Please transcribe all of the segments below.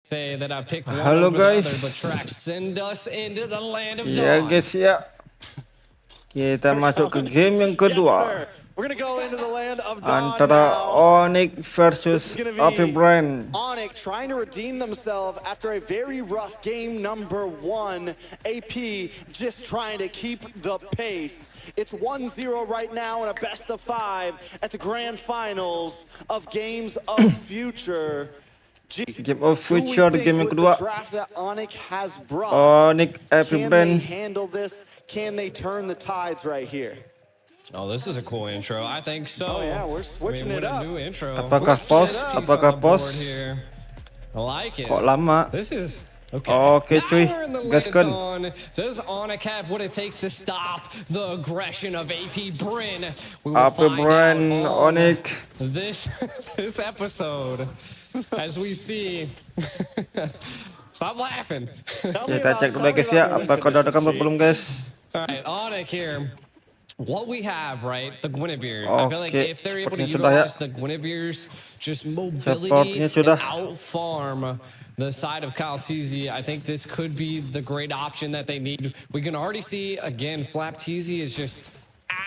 say that I pick one Halo over guys. the other, but tracks send us into the land of Ya dawn. guys ya. Kita masuk ke game yang kedua. We're gonna go into the land of dawn Antara now. Onic versus This is gonna AP be Bren. Onic trying to redeem themselves after a very rough game number 1. AP just trying to keep the pace. It's 1-0 right now in a best of 5 at the grand finals of Games of Future. Game of Future game yang kedua. Draft that Onic has brought. Onic AP Can Bren. they handle this? Can they turn the tides right here? Oh, this is a cool intro. I think so. Oh yeah, we're switching it what up. A new intro. Apakah pos? Apakah pos? I like it. Kok lama? This is okay. Oke cuy, gaskan. Does Onic have what it takes to stop the aggression of AP Bren? We will AP find Bren, out Onic. this episode as we see. Stop laughing. Kita cek dulu guys ya, apakah udah rekam belum guys? All right, Onic here. What we have, right, the Guinevere. I feel like Oke, if they're able to sepertinya sudah ya. utilize the Guinevere's just mobility Sepertinya and sudah. out-farm the side of KyleTzy, I think this could be the great option that they need. We can already see, again, HapyTzy is just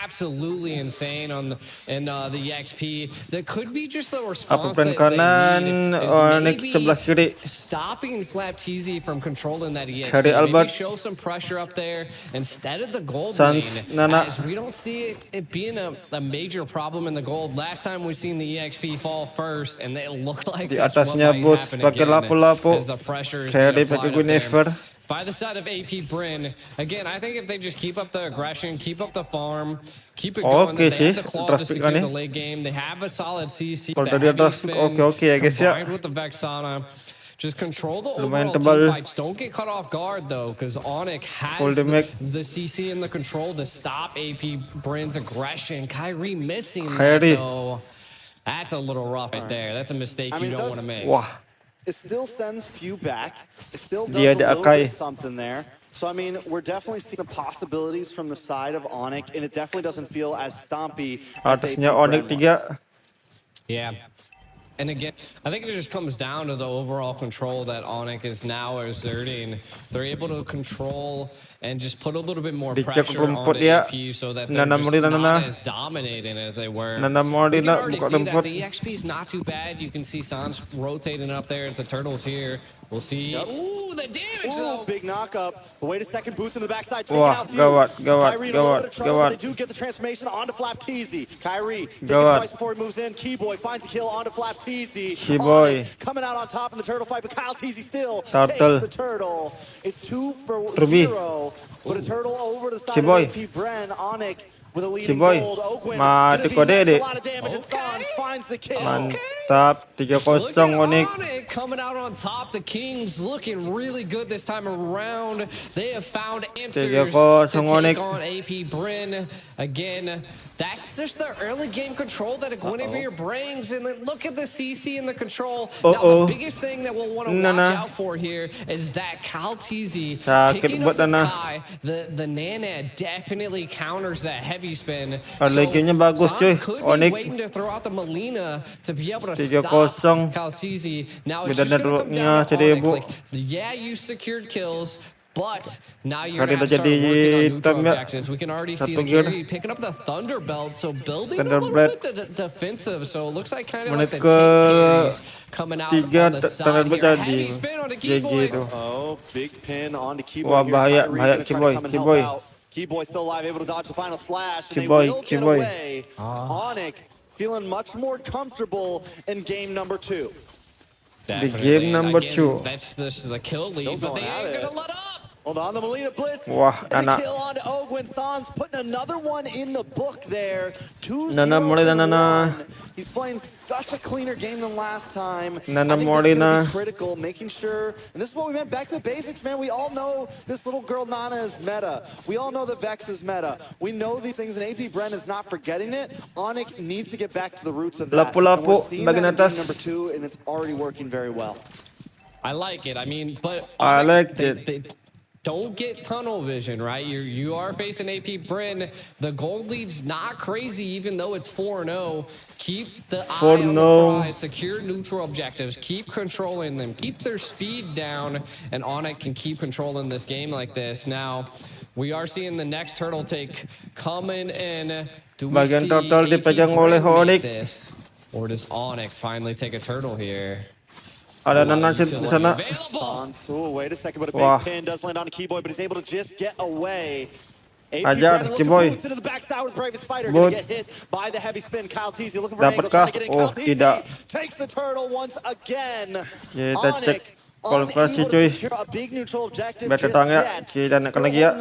absolutely insane on the EXP. That could be just the response that kanan, they Onic need sebelah kiri. stopping HapyTzy from controlling that EXP. Kairi Maybe Albert. show some pressure up there instead of the gold Sans lane, Nana. as we don't see it being a major problem in the gold. Last time we seen the EXP fall first, and it looked like Di that's what atasnya might boost happen pakai again lapu-lapu. as the pressure is Kairi being pakai applied up there. Guinevere. By the side of AP Bren, again, I think if they just keep up the aggression, keep up the farm, keep it going, Oke they have sih, the claw to traffic secure nih. the late game. They have a solid CC, Kalau the dari heavy atas, spin, oke ya guys ya. combined with the Vexana. Just control the Lumayan overall tebal. team fights. Don't get caught off guard, though, because Onic has the CC and the control to stop AP Bren's aggression. Kairi missing that, Kairi. though. That's a little rough right there. That's a mistake you don't want to make. Wah, It still sends Pheww back. It still does Dia a ada little Akai. bit something there. So, I mean, we're definitely seeing the possibilities from the side of Onic, and it definitely doesn't feel as stompy as AP atasnya Onic Bren was. 3. Yeah. And again, I think it just comes down to the overall control that Onic is now exerting. They're able to control and just put a little bit more Dicek pressure on rumput the ya. AP so that they're Nana just Molina, not Nana. as dominating as they were. Nana We can Molina, already buka see that rumput. the EXP is not too bad. You can see Sans rotating up there into Turtles here. We'll see. Yep. Ooh, the damage Ooh, though. big knockup. But wait a second, boots in the backside, taking Wah, out Pheww. gawat, gawat, Kairi in a little gawat, bit of trouble, gawat. but they do get the transformation onto HapyTzy. Kairi taking Gawat. twice before he moves in. Kiboy finds a kill onto HapyTzy. Kiboy. Onic coming out on top in the turtle fight, but KyleTzy still Turtle. takes the turtle. It's 2-0, Ruby. but a turtle over to the side Kiboy. of AP Bren. Onic with a leading Kiboy. gold. Owgwen Mati gonna kok, be next, Dede. a lot of damage, and Sans finds the kill. Mantap, 3-0 Look at Onic. Onic coming out on top. The Kings looking really good this time around. They have found answers to 3-0 take Onic. on AP Bren. Again, that's just the early game control that a Guinevere brings. And then look at the CC and the control. Now, the biggest thing that we'll want to watch out for here is that KyleTzy picking up the Kai. The Nana definitely counters that heavy spin. Legenya bagus cuy. Sans could be Onic waiting to throw out the Molina to be able to 3-0. stop KyleTzy. Now it's Beda just going to come down to networknya Onic. 1000. Like, yeah, you secured kills, but now you're Kairi going to udah have to start jadi working on neutral hitam ya. objectives. We can already see the Satu gear. Kairi picking up the Thunder Belt, so building a Thunderbelt. little bit defensive. So it looks like kind of Menit like the tank carries coming out 3 on the side Thunderbelt here. jadi. Heavy spin on the GG Kiboy. itu. Oh, big pin onto Kiboy. Wah, here. bahaya, Kairi bahaya gonna try to Kiboy, come and help Kiboy. out. Kiboy still alive, able to dodge the final slash, and Kiboy, they will get Kiboy. away. Onic feeling much more comfortable in game number 2. Definitely. game number Again, 2. That's the kill lead, Still but they going at ain't it. going to let up. Hold on, the Molina Blitz. Wah, and Nana. a kill on to Owgwen. Sans putting another one in the book there. 2-0 Nana Molina, to Nana. 1. He's playing such a cleaner game than last time. Nana I think this is going to Molina. be critical, making sure, and this is what we meant, back to the basics, man. We all know this little girl Nana is meta. We all know that Vex is meta. We know these things, and AP Bren is not forgetting it. Onic needs to get back to the roots of that. Lapu-lapu, And we're seeing that bagian in atas. game number 2, and it's already working very well. I like it. I mean, but I Onic, like they, it. don't get tunnel vision, right? You are facing AP Bren. The gold lead's not crazy, even though it's 4-0. Keep the eye on the prize, secure neutral objectives, keep controlling them, keep their speed down, and Onic can keep controlling this game like this. Now, we are seeing the next turtle take coming in. Do we see AP Bren make this? Or does Onic finally take a turtle here? Ada nanas di sana. Wait a second, but a big pin does land on Kiboy, but he's able to just get away. AP Ajar, looking Kiboy. boots into the backside with the bravest fighter. Gonna get hit by the heavy spin. KyleTzy looking for an angle, trying to get in. KyleTzy takes the turtle once again. Onic Kualifikasi cuy. Back datang ya. Kita naikkan lagi ya.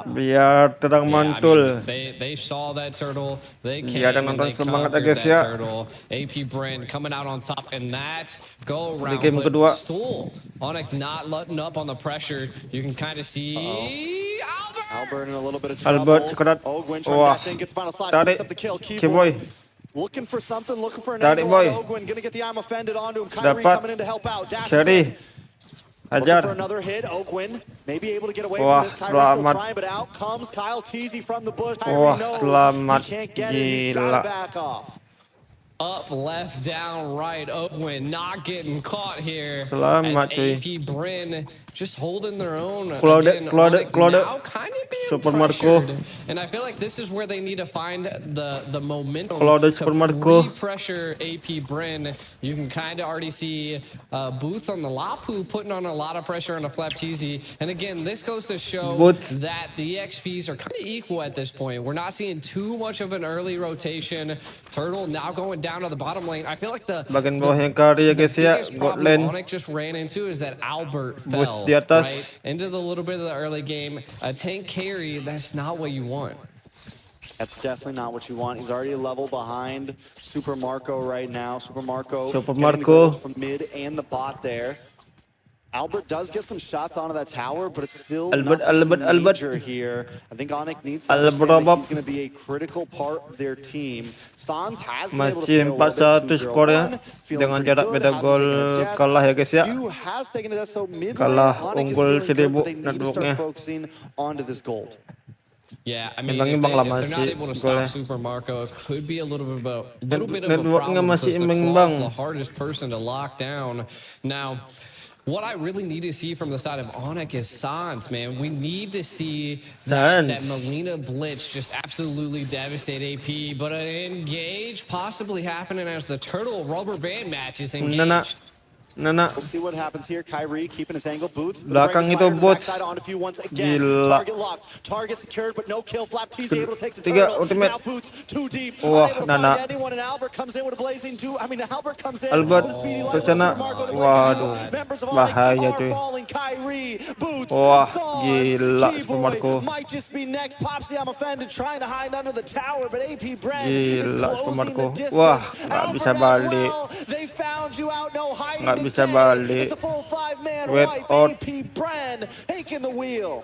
Biar terang mantul. They saw that turtle. They came Biar and they semangat ya conquered guys that ya. turtle. AP Bren coming out on top in that go round. Game but kedua. still, Onic not letting up on the pressure. You can kind of see Albert in a little bit of trouble. Albert sekerat. Owgwen trying to dash in, gets final slash, picks up the kill. Kiboy. Looking for something, looking for an angle on Owgwen. Gonna get the I'm offended onto him. Kairi coming in to help out. Dashes in. Looking for another hit. Owgwen may be able to get away from this. Kairi still trying, but out comes KyleTzy from the bush. Kairi knows he can't get it. He's gotta back off. Up, left, down, right. Owgwen not getting caught here. Selamat, as AP Bren just holding their own. Claude. Now kind of being Super Marco. pressured. And I feel like this is where they need to find the momentum Claude, to Super Marco. pressure AP Bren. You can kind of already see Boots on the Lapu putting on a lot of pressure on the HapyTzy. And again, this goes to show that the XPs are kind of equal at this point. We're not seeing too much of an early rotation. Turtle now going down to the bottom lane. I feel like the bagian bawah yang Kairi ya guys ya. biggest problem Onic just ran into is that Albert fell right into the little bit of the early game. A tank carry, that's not what you want. That's definitely not what you want. He's already a level behind Super Marco right now. Super Marco from mid and the bot there. Albert does get some shots onto that tower, but it's still major here. I think Onic needs to understand that he's going to be a critical part of their team. Sans has been able to scale a little bit 2-0-1. Dengan jarak beda gol kalah ya guys ya. Kalah unggul 1000 networknya. Yeah, I mean, if they're not able to stop Super Marco, it could be a little bit of a problem because the Claw's the hardest person to lock down. Now, what I really need to see from the side of Onic is Sans, man. We need to see that Melina Blitz just absolutely devastate AP, but an engage possibly happening as the Turtle rubber band match is engaged. We'll see what happens here. Kairi keeping his angle. Boots. Belakang itu bot. Gila. Target locked. Target secured, but no kill. HapyTzy able to take the turtle. Now Boots too deep. Unable to find anyone, and Albert comes in with a blazing do. I mean, Albert comes in with a speedy light. Waduh, bahaya cuy. Wah, gila Super Marco. Might just be next. Popsy, I'm offended, trying to hide under the tower, but AP Bren is Gila Super closing the Marco. distance. Wah, nggak bisa balik. They found you out, no hiding. Nggak bisa balik. It's a full 5-man Wait wipe. out. AP Bren taking the wheel.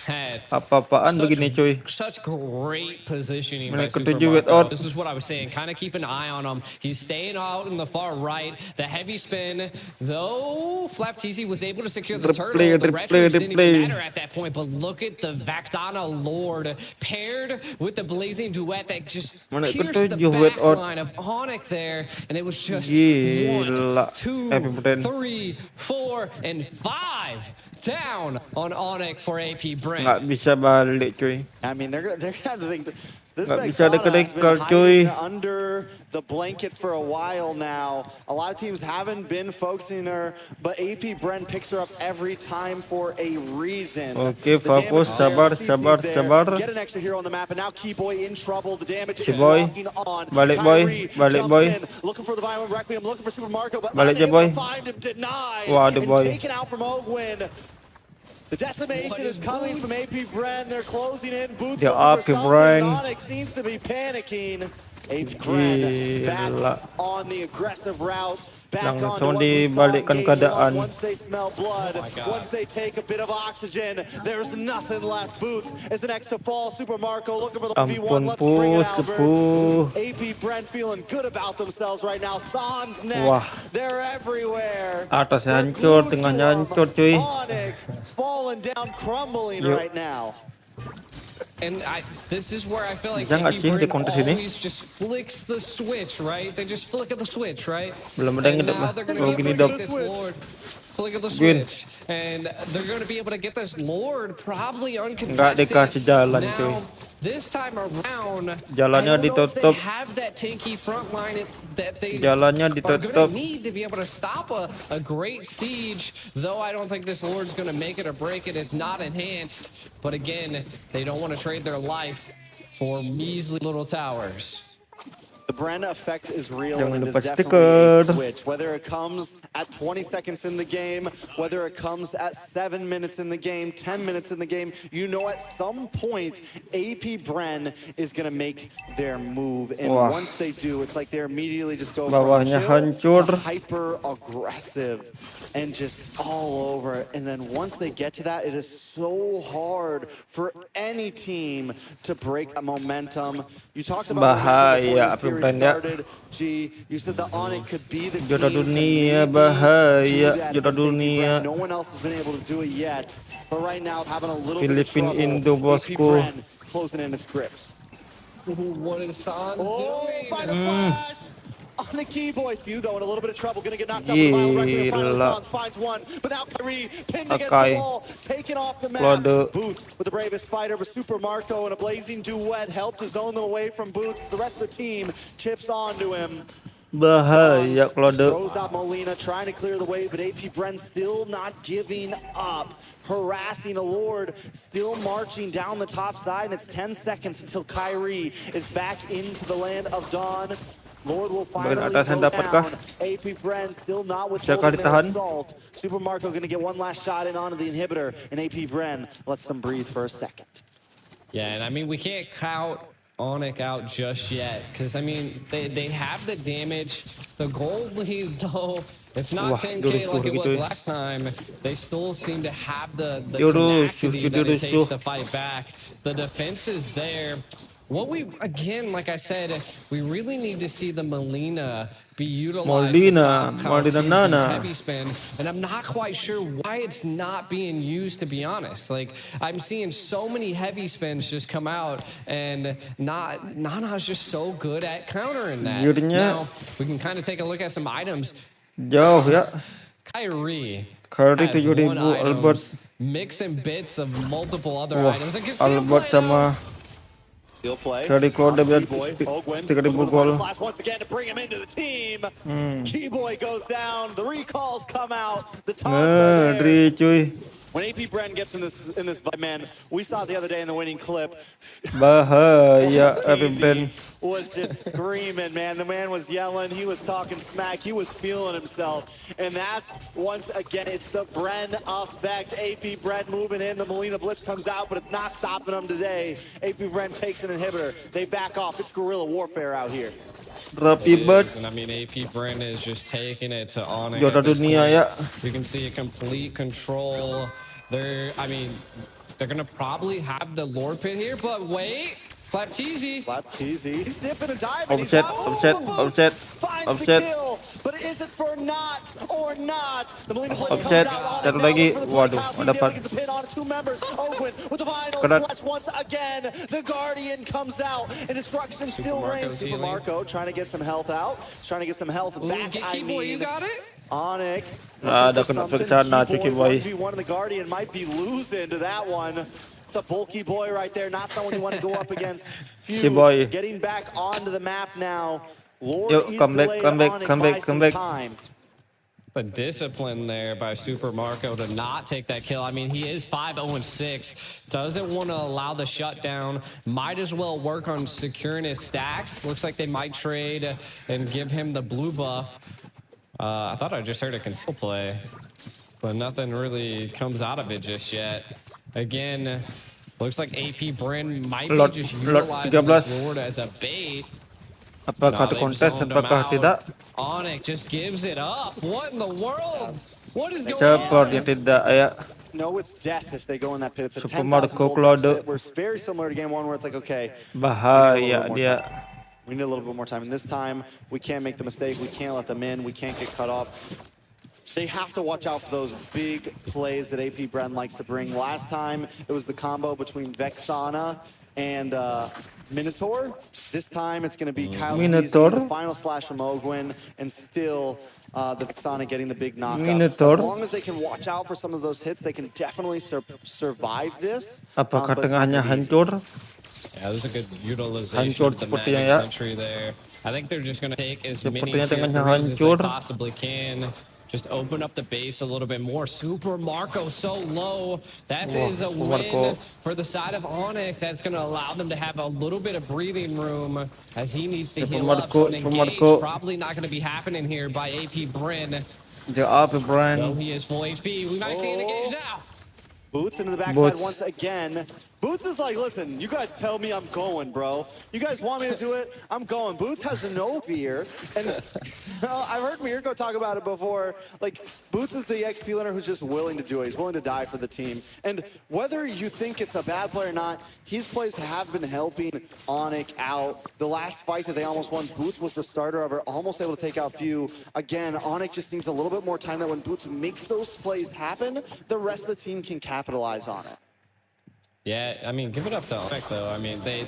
Apa-apaan begini cuy. Such great positioning by Menit Super ke-7 Marco. This is what I was saying. Kind of keep an eye on him. He's staying out in the far right. The heavy spin, though HapyTzy was able to secure the turtle. The retros didn't even matter at that point. But look at the Vexana Lord paired with the blazing duet that just pierced the back line of Onic there. And it was just 1, 2, 3, 4, and 5 down on Onic for AP Bren. Nggak bisa balik cuy. I mean, they're gonna think this Nggak bisa dekat cuy. Under the blanket for a while now. A lot of teams haven't been focusing her, but AP Bren picks her up every time for a reason. Oke, fokus, sabar. Get an extra hero on the map, and now Kiboy in trouble. The damage is walking on. Balik boy. Looking for the violent requiem, looking for Super Marco, but balik unable to find him. Denied. Waduh, and boy. taken out from Owgwen. The decimation is coming from AP Bren. They're closing in. Boots AP Bren. Onic seems to be panicking. AP Bren back on the aggressive route. back onto Langsung what we saw in dibalikkan game one. keadaan. Once they smell blood, once they take a bit of oxygen, there's nothing left. Boots is the next to fall. Super Marco looking for the V1. Ampun Let's bring it, push, Albert. Pheww. AP Bren feeling good about themselves right now. Sans neck, Wah. they're everywhere. Atasnya They're hancur, glued to tengahnya them. hancur, cuy. Onic falling down, crumbling Yuk. right now. And this is where I feel like Jangan AP sih di Bren kontes ini. always just flicks the switch, right? They just flick of the switch, right? Belum ada yang And hidup now lah. they're going Kalau to be gini able to hidup. get this Lord. Flick of the Win. switch. And they're going to be able to get this Lord probably Nggak uncontested. dikasih jalan, cuy. Now, this time around, Jalannya I don't know if they ditutup. have that tanky front line that they Jalannya are going to ditutup. need to be able to stop a great siege, though I don't think this Lord's going to make it or break it. It's not enhanced. But again, they don't want to trade their life for measly little towers. The Bren effect is real, Jangan and it is lupa definitely a stiker. switch. Whether it comes at 20 seconds in the game, whether it comes at 7 minutes in the game, 10 minutes in the game, you know at some point, AP Bren is going to make their move. And Wah. once they do, it's like they're immediately just go Bawahnya from chill hancur. to hyper-aggressive and just all over. And then once they get to that, it is so hard for any team to break that momentum. You talked about Bahaya, momentum before AP the series Bren ya. started. G, you said the Onic could be the Juara team to dunia, maybe bahaya. do that Juara against AP Bren. dunia. No one else has been able to do it yet. But right now, having a little Filipin bit of Indo, trouble. AP bosku. Bren closing in its grips. What is Sans Oh, doing? find a flash! On the Kiboy, Pheww though in a little bit of trouble, gonna get knocked up with the violent record, and finally Gila. Sans finds one, but now Kairi pinned against Akai. the wall, taken off the map. Lode. Boots with the bravest fighter, but Super Marco and a blazing duet helped to zone them away from Boots. The rest of the team chips onto him. Bahaya, Claude. Throws out Molina, trying to clear the way, but AP Bren still not giving up. Harassing a Lord, still marching down the top side, and it's 10 seconds until Kairi is back into the land of Dawn. Lord will finally go atasan dapatkah? down. AP Bren still not Bisakah withholding their ditahan? assault. Super Marco gonna get one last shot in onto the inhibitor, and AP Bren lets them breathe for a second. Yeah, and I mean, we can't count Onic out just yet, because I mean, they have the damage. The gold lead, though, it's not Wah, 10K like it gitu. was last time. They still seem to have the Jurus, tenacity that it jurus. takes to fight back. The defense is there. What we, again, like I said, we really need to see the Molina be utilized to stop Molina KyleTzy's Nana. heavy spin, and I'm not quite sure why it's not being used, to be honest. Like, I'm seeing so many heavy spins just come out, and Nana's just so good at countering that. Jujurnya- Now, we can kind of take a look at some items. Jauh ya. Kairi Kairi has 7.000, one Albert. items, mixing bits of multiple other Wah, items. I can see him Albert play now. sama He'll play. Dari Claude biar Kiboy, Owgwen, 3.000 looking for the gol. final flash once again to bring him into the team. Kiboy goes down. The recalls come out. The taunts are there. Ngeri cuy. When AP Bren gets in this man, we saw it the other day in the winning clip. Bahaya AP Bren. Was just screaming, man. The man was yelling. He was talking smack. He was feeling himself. And that's, once again, it's the Bren effect. AP Bren moving in. The Molina Blitz comes out, but it's not stopping them today. AP Bren takes an inhibitor. They back off. It's guerrilla warfare out here. Rapi It banget. is, and I mean, AP Bren is just taking it to Onic. Juara at this dunia point. ya. You can see a complete control. They're gonna probably have the Lord Pit here, but wait, HapyTzy. HapyTzy. He's dipping and diving. Offset, He's offset, offset, finds offset. the kill. But is it for not or not? The Molina Blitz Offset. comes out on Satu it. lagi. Now for the Waduh, KyleTzy, dapat. able to get the pin on two members. Owgwen with the final Kena. slash once again. The Guardian comes out, and destruction still Marco's reigns. Super healing. Marco trying to get some health out. Trying to get some health back. Get I Kiboy, you mean, got it? Onic. Ada looking kena for something. bencana tu Kiboy Kiboy. 1v1, and the Guardian might be losing to that one. It's a bulky boy right there, not someone you want to go up against. Kiboy. Getting back onto the map now. Lord Yo, is come back, delayed come back, Onic come by back, some come back. time. The discipline there by Super Marco to not take that kill. I mean, he is 5-0-6. Doesn't want to allow the shutdown. Might as well work on securing his stacks. Looks like they might trade and give him the blue buff. I thought I just heard a conceal play, but nothing really comes out of it just yet. Again, looks like AP Bren might be Lot just Lot utilizing 13. this Lord as a bait. Apakah No, itu they've kontes? zoned him Apakah out. tidak? Onic just gives it up. What in the world? What is going Sepertinya on? tidak ya. No, it's death as they go in that pit. It's a Super 10,000 Marco gold Claude. deficit. We're very similar to game one where it's like, okay, we need a little Bahaya bit more dia. time. We need a little bit more time. And this time, we can't make the mistake. We can't let them in. We can't get cut off. They have to watch out for those big plays that AP Bren likes to bring. Last time, it was the combo between Vexana and Minotaur. This time, it's going to be KyleTzy, the final slash from Owgwen, and still the Vexana getting the big knockup. Minotaur. As long as they can watch out for some of those hits, they can definitely survive this. Apakah But it's not tengahnya gonna be easy. hancur? Yeah, there's a good utilization Hancur of the sepertinya magic ya. sentry there. I think they're just going to take as many Sepertinya tier tengahnya 3s as they hancur. possibly can. Just open up the base a little bit more. Super Marco so low. That is a win Marco. for the side of Onic. That's going to allow them to have a little bit of breathing room as he needs to heal up. So an engage probably not going to be happening here by AP Bren. The AP Though Bren. he is full HP. We might see an engage now. Boots into the backside once again. Boots is like, listen, you guys tell me I'm going, bro. You guys want me to do it? I'm going. Boots has no fear. And I've heard Mirko talk about it before. Like, Boots is the XP learner who's just willing to do it. He's willing to die for the team. And whether you think it's a bad play or not, his plays have been helping Onic out. The last fight that they almost won, Boots was the starter of it, almost able to take out Pheww. Again, Onic just needs a little bit more time that when Boots makes those plays happen, the rest of the team can capitalize on it. Yeah, I mean, give it up to Onic, though. I mean, they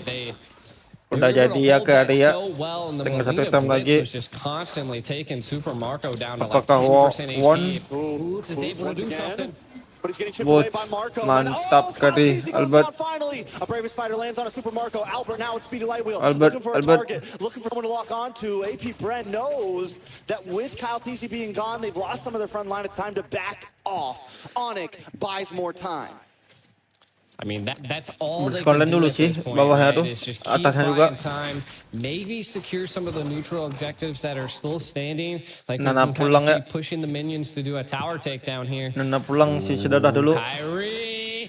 Udah were able jadi to ya hold ke that dia. so well, and the Tinggal satu Molina item Blitz lagi. was just constantly taking Super Marco down to like Apakah 10% won? HP. Boots is able to do something. But he's getting chipped away by Marco. Mantap Kairi. KyleTzy goes down finally. A Bravest Spider lands on a Super Marco. Albert now with Speedy Light Wheel. Looking for a target. Looking for someone to lock onto. AP Bren knows that with KyleTzy being gone, they've lost some of their front line. It's time to back off. Onic buys more time. I mean, that's all they Scrollan can do dulu at sih, this point, bawahnya right? tuh, Is just keep atasnya buying juga. time, maybe secure some of the neutral objectives that are still standing. Like we Nana can kind of pulang see ya. pushing the minions to do a tower takedown here. Nana pulang si Sedadah dulu. Kairi.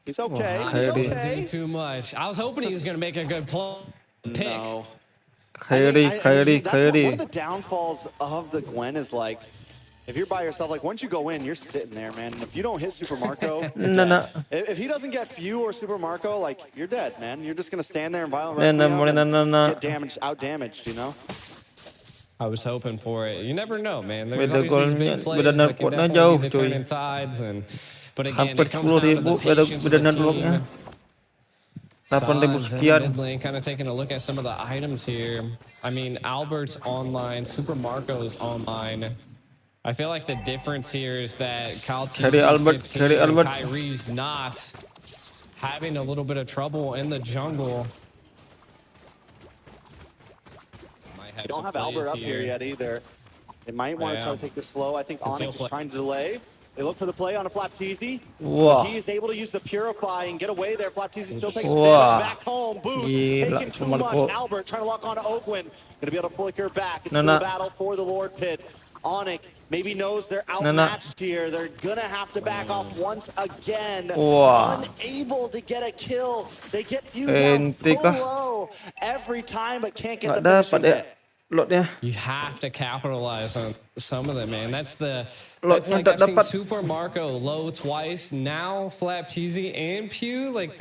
He's okay. Kairi. He's okay. Did too much. I was hoping he was going to make a good pick. No. Kairi. One of the downfalls of the Gwen is like, if you're by yourself, like once you go in, you're sitting there, man. And if you don't hit Super Marco, you're dead. If he doesn't get Pheww or Super Marco, like you're dead, man. You're just gonna stand there and violent get damaged, out damaged, you know. I was hoping for it. You never know, man. There's always these big plays that can definitely be the turning tides. But again, it comes down to the patience of the team. Mid lane, kind of taking a look at some of the items here. I mean, Albert's online, Super Marco's online. I feel like the difference here is that KyleTzy is 15 and Kairi's not, having a little bit of trouble in the jungle. You don't have Albert up here yet either. They might want to try to take this slow. I think Onic is trying to delay. They look for the play on a HapyTzy. He is able to use the Purify and get away there. HapyTzy still takes his damage back home. Boots taking too much. Albert trying to lock on to Owgwen. Going to be able to flicker back. It's still a battle for the Lord Pit. Onic maybe knows they're outmatched here. They're going to have to back off once again. Unable to get a kill. They get Pheww down so low every time, but can't get the finishing hit. You have to capitalize on some of them, man. That's like I've seen Super Marco low twice. Now HapyTzy and Pheww. Like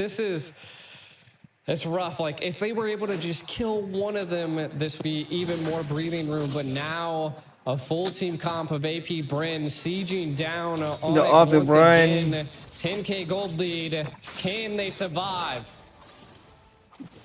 it's rough. Like if they were able to just kill one of them, this would be even more breathing room. But now a full team comp of AP Bren sieging down on it once again. 10K gold lead. Can they survive?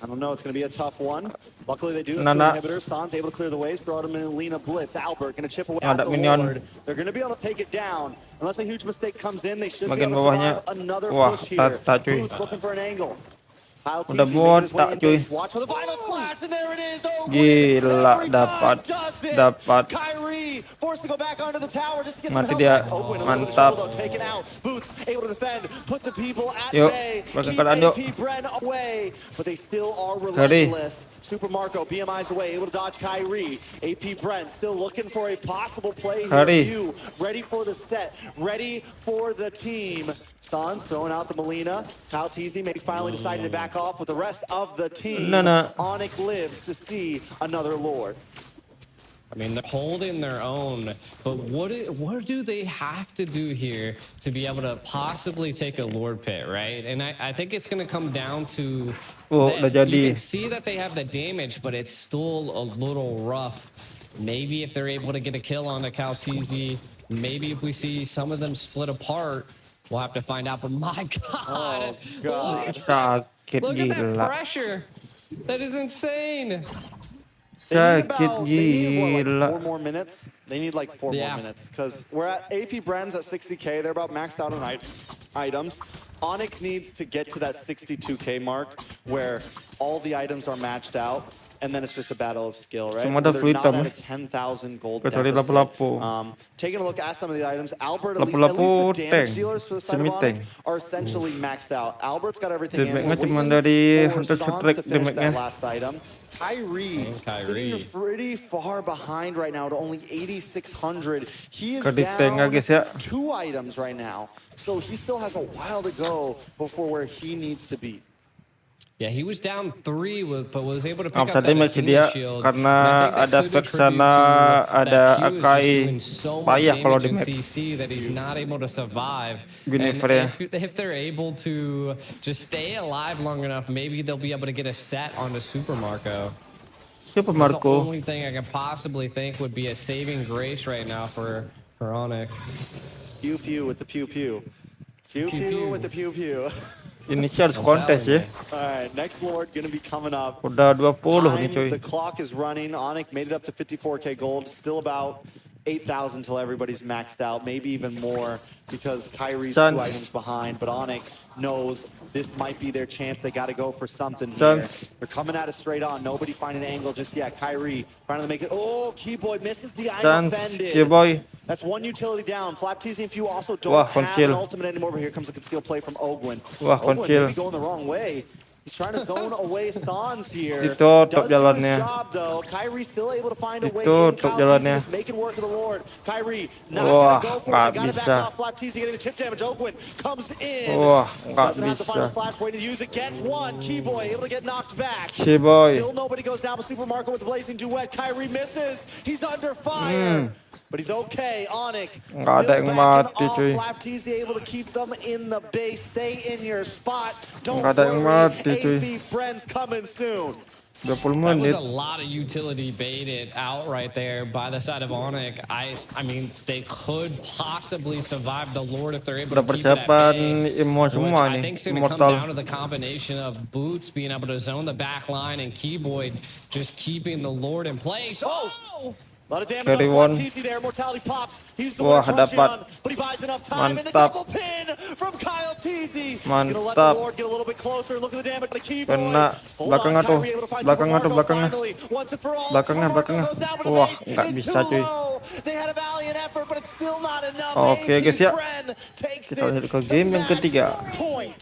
I don't know. It's going to be a tough one. Luckily, they do have two inhibitors. San's able to clear the ways, throw him in Lena Blitz. Albert going to chip away at the Lord. They're going to be able to take it down. Unless a huge mistake comes in, they should be able to survive another push here. Boots looking for an angle. KyleTzy making his way in base. Watch for the final slash, and there it is. Owgwen. Every time does it. Kairi Kyrie forced to go back onto the tower just to get some Mati help dia. back. Owgwen a little bit of Mantap. trouble though, taken out. Boots able to defend, put the people at Yuk, bay, pakai keep keadaan yuk. AP Bren away, but they still are Kairi. relentless. Super Marco, BMI's away, able to dodge Kairi. AP Bren still looking for a possible play here. Kairi. Pheww ready for the set, ready for the team. Sans throwing out the Melina. KyleTzy maybe finally deciding to back off with the rest of the team. Onic lives to see another Lord. I mean, they're holding their own, but what do they have to do here to be able to possibly take a Lord pit, right? And I think it's going to come down to udah that you jadi. can see that they have the damage, but it's still a little rough. Maybe if they're able to get a kill on the KyleTzy, maybe if we see some of them split apart, we'll have to find out. But my God, Oh, God. Sakit look at that gila. pressure. That is insane. Sakit They need what, like gila. 4 more minutes? They need like 4 more minutes because we're at AP Bren's at 60K. They're about maxed out on items. Onic needs to get to that 62K mark where all the items are matched out. And then it's just a battle of skill, right? Cuma ada They're fluid not hitam. at a 10,000 gold Kecuali deficit. lapu-lapu. Taking a look at some of the items, Albert, at least Lapu-lapu the damage tank. dealers for the side of Semi-tank. Onic are essentially maxed out. Albert's got everything in. Damage-nya We're cuma waiting dari for Hunter Sans Strike to finish damage-nya. that last item. Kyrie sitting pretty far behind right now to only 8,600. He is Kedisteng down guys ya. 2 items right now. So he still has a while to go before where he needs to be. Yeah, he was down 3, but was able to pick up Tadi that masih Athena dia shield. karena And I think that ada could spek attribute sana, to ada that Pheww is just Akai. doing so much Payah kalau damage di in map. CC that he's not able to survive. Guinevere ya. And if they're able to just stay alive long enough, maybe they'll be able to get a set on the Super Marco. Super That's the Marco. only thing I can possibly think would be a saving grace right now for Onic. Pheww with the pew. Pheww with the pew. Ini sih harus kontes ya. Alright, next Lord gonna be coming up. Udah 20 nih cuy. The clock is running. Onic made it up to 54K gold. Still about 8,000 till everybody's maxed out. Maybe even more because Kyrie's 2 items behind. But Onic knows this might be their chance. They got to go for something here. They're coming at it straight on. Nobody finding an angle just yet. Kyrie trying to make it. Oh, Kiboy misses the eye offended. Kiboy. That's 1 utility down. HapyTzy and Pheww also don't have an ultimate anymore, but here comes a concealed play from Owgwen. Owgwen maybe going the wrong way. He's trying to zone away Sans here. Itu top Does jalannya. do his job though. Kyrie still able to find a way Itu in. top KyleTzy jalannya. just making work of the Lord. Kyrie not gonna go for it. They got it back off. HapyTzy getting the chip damage. Owgwen comes in. Doesn't have the final flash. Way to use it. Gets 1. Kiboy able to get knocked back. Still nobody goes down with Super Marco with the blazing duet. Kyrie misses. He's under fire. But he's okay. Onic still backing off. HapyTzy able to keep them in the base. Stay in your spot. Don't worry. AP Bren's coming soon. 20 That was menit. a lot of utility baited out right there by the side of Onic. I mean, they could possibly survive the Lord if they're able to keep it at bay. Which I think is going to come down to the combination of Boots being able to zone the back line and Kiboy just keeping the Lord in place. Oh! A lot of damage on HapyTzy there. Mortality pops. He's the one on, but he buys enough time. And the double pin from KyleTzy. He's going to let the Lord get a little bit closer. Look at the damage on the Kiboy. Hold on, Kyrie able to find Super Marco finally. Once and for all, Super Marco goes down, but the base is too low. They had a valiant effort, but it's still not enough. Oke guys ya. Bren takes Kita lanjut ke game yang ketiga. point.